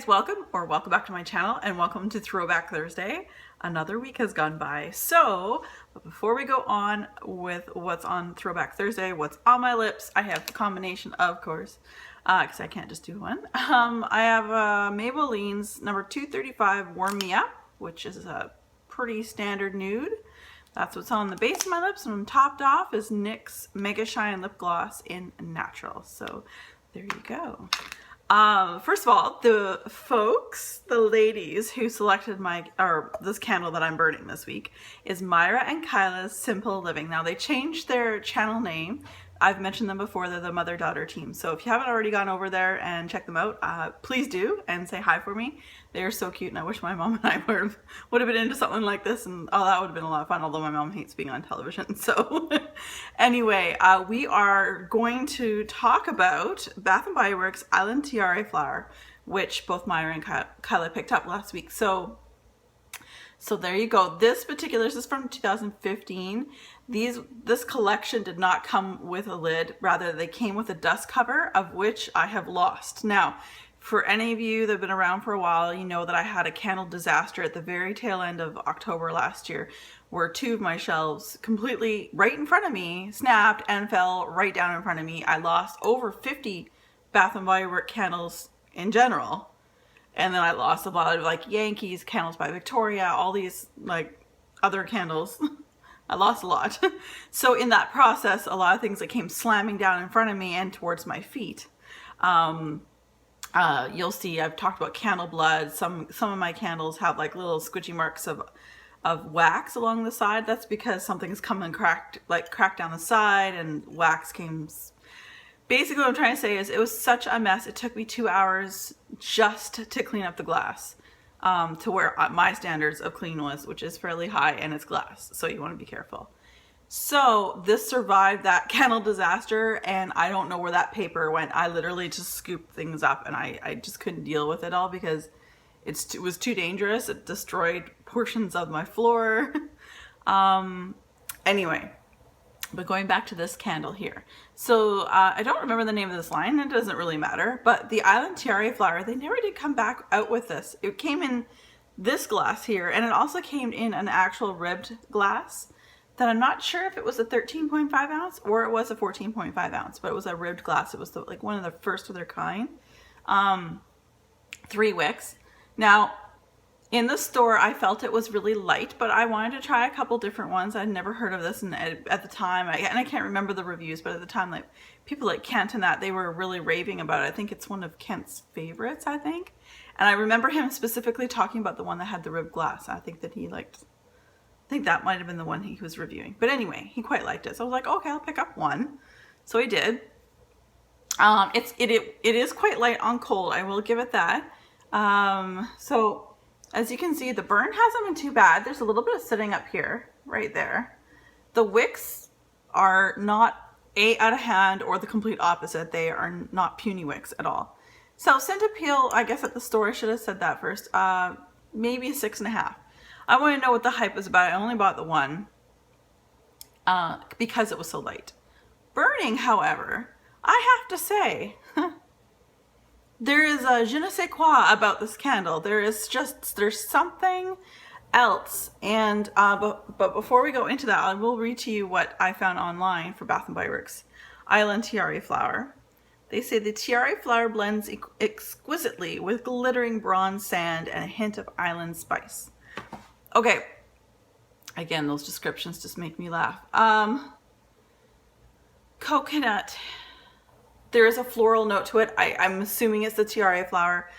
guys, welcome back to my channel, and welcome to Throwback Thursday. Another week has gone by. But before we go on with what's on Throwback Thursday, what's on my lips, I have a combination, of course, because I can't just do one. I have Maybelline's number 235 Warm Me Up, which is a pretty standard nude. That's what's on the base of my lips, and topped off is NYX's Mega Shine Lip Gloss in Natural. So there you go. First of all, the ladies who selected this candle that I'm burning this week is Myra and Kyla's Simple Living. Now they changed their channel name. I've mentioned them before. They're the mother-daughter team. So if you haven't already gone over there and checked them out, please do and say hi for me. They are so cute, and I wish my mom and I would have been into something like this, and oh, that would have been a lot of fun, although my mom hates being on television. So anyway, we are going to talk about Bath & Body Works Island Tiare Flower, which both Myra and Kyla picked up last week. So there you go. This is from 2015. This collection did not come with a lid. Rather, they came with a dust cover, of which I have lost. Now, for any of you that have been around for a while, you know that I had a candle disaster at the very tail end of October last year, where two of my shelves completely right in front of me snapped and fell right down in front of me. I lost over 50 Bath & Body Works candles in general. And then I lost a lot of like Yankees, Candles by Victoria, all these like other candles. I lost a lot. So in that process, a lot of things that came slamming down in front of me and towards my feet. You'll see I've talked about candle blood. Some of my candles have like little squidgy marks of wax along the side. That's because something's come and cracked down the side, and wax came. Basically what I'm trying to say is it was such a mess. It took me 2 hours just to clean up the glass, to where my standards of clean was, which is fairly high, and it's glass, so you want to be careful. So this survived that candle disaster, and I don't know where that paper went. I literally just scooped things up, and I just couldn't deal with it all because it was too dangerous. It destroyed portions of my floor. Anyway. But going back to this candle here. So I don't remember the name of this line. It doesn't really matter. But the Island Tiare Flower, they never did come back out with this. It came in this glass here, and it also came in an actual ribbed glass that I'm not sure if it was a 13.5 ounce or it was a 14.5 ounce, but it was a ribbed glass. It was like one of the first of their kind. 3 wicks. Now, in the store, I felt it was really light, but I wanted to try a couple different ones. I'd never heard of this, and at the time, and I can't remember the reviews, but at the time, like people like Kent and that, they were really raving about it. I think it's one of Kent's favorites, I think. And I remember him specifically talking about the one that had the ribbed glass. I think that might have been the one he was reviewing. But anyway, he quite liked it. So I was like, okay, I'll pick up one. So I did. It is quite light on cold. I will give it that. So as you can see, the burn hasn't been too bad. There's a little bit of sitting up here, right there. The wicks are not out of hand or the complete opposite. They are not puny wicks at all. So scent appeal, I guess at the store, I should have said that first, maybe 6.5. I want to know what the hype was about. I only bought the one because it was so light. Burning, however, I have to say, there is a je ne sais quoi about this candle. There's something else. And but before we go into that, I will read to you what I found online for Bath & Body Works Island Tiare Flower. They say the Tiare flower blends exquisitely with glittering bronze sand and a hint of island spice. Okay, again, those descriptions just make me laugh. Coconut. There is a floral note to it. I'm assuming it's the Tiare flower.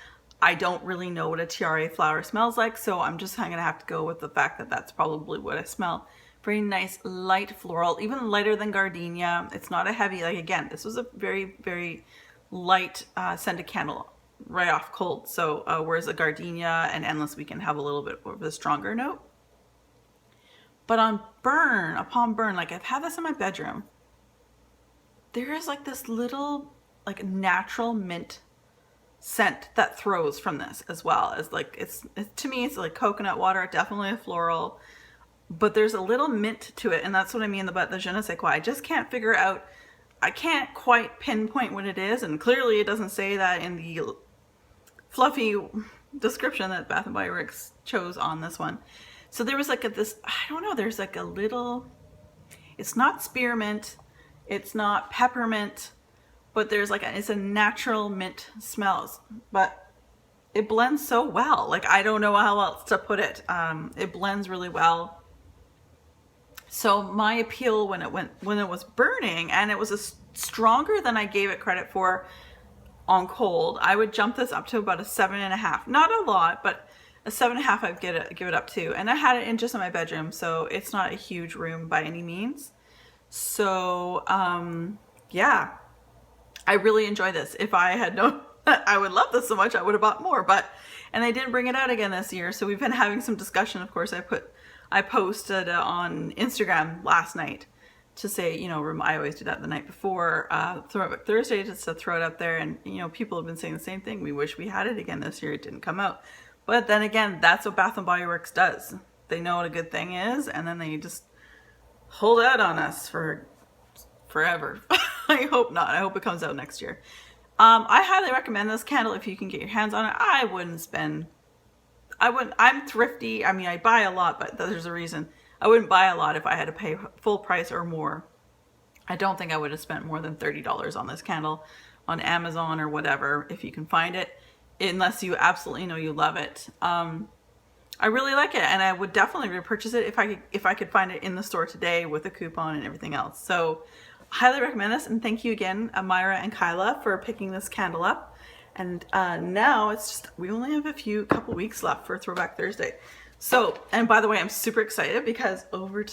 I don't really know what a Tiare flower smells like, so I'm gonna have to go with the fact that that's probably what I smell. Very nice, light floral, even lighter than gardenia. It's not a heavy, like again, this was a very, very light scented candle right off cold. So whereas a gardenia and endless weekend have a little bit of a stronger note. But upon burn, like I've had this in my bedroom, there is like this little like natural mint scent that throws from this, as well as like to me it's like coconut water, definitely a floral, but there's a little mint to it, and that's what I mean about the je ne sais quoi. I just can't figure out, I can't quite pinpoint what it is, and clearly it doesn't say that in the fluffy description that Bath and Body Works chose on this one. So there was like this, I don't know, there's like a little, it's not spearmint, it's not peppermint, but there's like it's a natural mint smells, but it blends so well. Like, I don't know how else to put it. It blends really well. So my appeal when it was burning, and it was stronger than I gave it credit for on cold, I would jump this up to about a 7.5. Not a lot, but a 7.5 I'd give it up to. And I had it in just in my bedroom, so it's not a huge room by any means. So yeah, I really enjoy this. If I had known that I would love this so much, I would have bought more. And they didn't bring it out again this year, so we've been having some discussion. Of course, I posted on Instagram last night to say, you know, I always do that the night before Throwback Thursday, just to throw it up there. And, you know, people have been saying the same thing. We wish we had it again this year. It didn't come out. But then again, that's what Bath and Body Works does. They know what a good thing is, and then they just hold out on us for forever. I hope not. I hope it comes out next year. I highly recommend this candle if you can get your hands on it. I'm thrifty. I mean, I buy a lot, but there's a reason. I wouldn't buy a lot if I had to pay full price or more. I don't think I would have spent more than $30 on this candle on Amazon or whatever, if you can find it, unless you absolutely know you love it. I really like it, and I would definitely repurchase it if I could find it in the store today with a coupon and everything else. So highly recommend this, and thank you again, Amira and Kyla, for picking this candle up. And now it's just, we only have couple weeks left for Throwback Thursday. So, and by the way, I'm super excited because over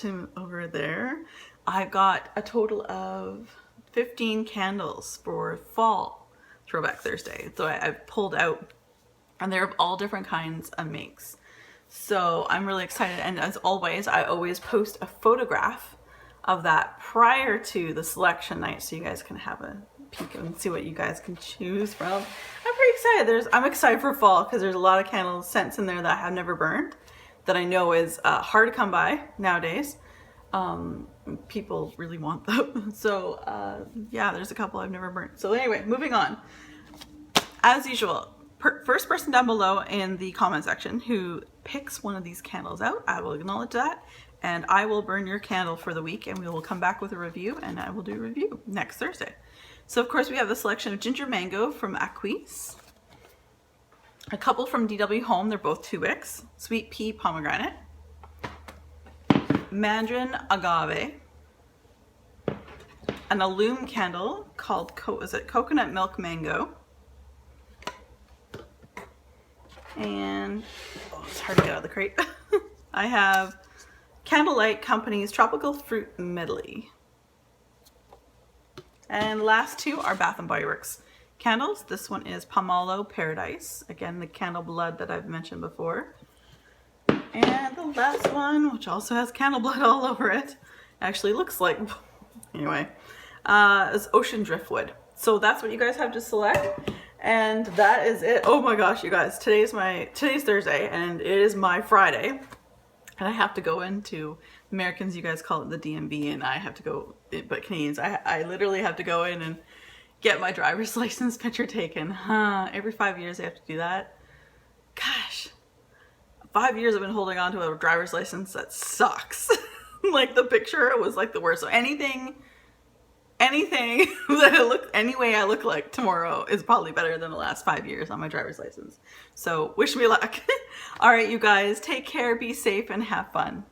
there, I've got a total of 15 candles for fall Throwback Thursday. So I've pulled out, and they're of all different kinds of makes. So I'm really excited. And as always, I always post a photograph of that prior to the selection night, so you guys can have a peek and see what you guys can choose from. I'm pretty excited. I'm excited for fall because there's a lot of candle scents in there that I have never burned, that I know is hard to come by nowadays. People really want them. So yeah, there's a couple I've never burnt. So anyway, moving on. As usual, first person down below in the comment section who picks one of these candles out, I will acknowledge that, and I will burn your candle for the week, and we will come back with a review, and I will do a review next Thursday. So of course we have the selection of Ginger Mango from Acquis, a couple from DW Home, they're both 2 wicks, Sweet Pea Pomegranate, Mandarin Agave, an Illume candle called Coconut Milk Mango, and it's hard to get out of the crate. I have Candlelight Company's Tropical Fruit Medley. And last 2 are Bath and Body Works candles. This one is Pomalo Paradise. Again, the candle blood that I've mentioned before. And the last one, which also has candle blood all over it, actually looks like, anyway, is Ocean Driftwood. So that's what you guys have to select. And that is it. Oh my gosh, you guys, today's Thursday, and it is my Friday. And I have to go into, Americans, you guys call it the DMV, and I have to go, but Canadians, I literally have to go in and get my driver's license picture taken. Every 5 years I have to do that. Gosh, 5 years I've been holding on to a driver's license. That sucks. Like, the picture was like the worst. So anything that any way I look like tomorrow is probably better than the last 5 years on my driver's license. So wish me luck. All right, you guys, take care, be safe, and have fun.